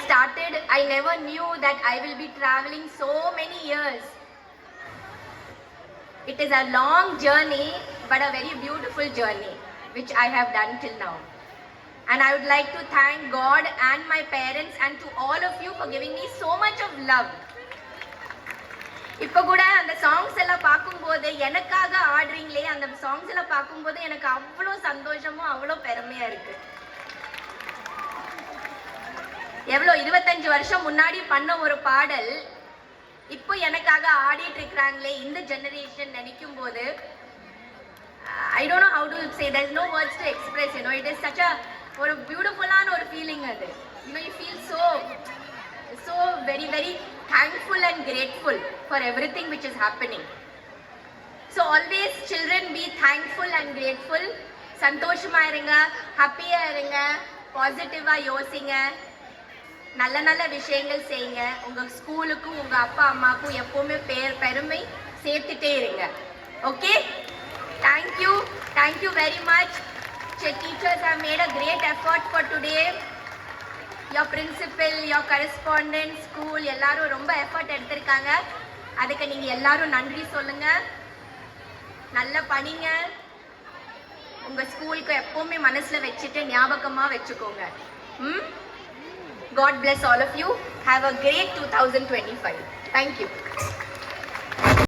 started, I never knew that I will be traveling so many years. It is a long journey, but a very beautiful journey, which I have done till now. And I would like to thank God and my parents and to all of you for giving me so much of love. இப்போ கூட அந்த songs எல்லாம் பார்க்கும்போது எனக்காக ஆடுறீங்களே, அந்த songs எல்லாம் பார்க்கும்போது எனக்கு அவ்வளோ சந்தோஷமும் அவ்வளோ பெருமையா இருக்கு. எவ்வளோ 25 வருஷம் முன்னாடி பண்ண ஒரு பாடல் இப்போ எனக்காக ஆடிட்டு இருக்கிறாங்களே இந்த ஜெனரேஷன் நினைக்கும் போது I don't know how to say, there's no words to express, you know, it is such a ஒரு பியூட்டிஃபுல்லான ஒரு ஃபீலிங் அது. You know, you feel so very very thankful and grateful for everything which is happening. So always children, be thankful and grateful. சந்தோஷமா இருங்க, ஹாப்பியா இருங்க, பாசிட்டிவா யோசிங்க, நல்ல நல்ல விஷயங்கள் செய்யுங்க. உங்க ஸ்கூலுக்கும் உங்க அப்பா அம்மாக்கும் எப்பவுமே பெருமை சேர்த்துட்டே இருங்க. Okay, thank you very much. Teachers have made a great effort for today. Your principal, your correspondent, school எல்லாரும் ரொம்ப எஃபர்ட் எடுத்திருக்காங்க. அதுக்கு நீங்க எல்லாரும் நன்றி சொல்லுங்க. நல்ல படிங்க. உங்க ஸ்கூலுக்கு எப்பவுமே மனசுல வச்சுட்டு ஞாபகமா வச்சுக்கோங்க. God bless all of you. Have a great 2025. Thank you.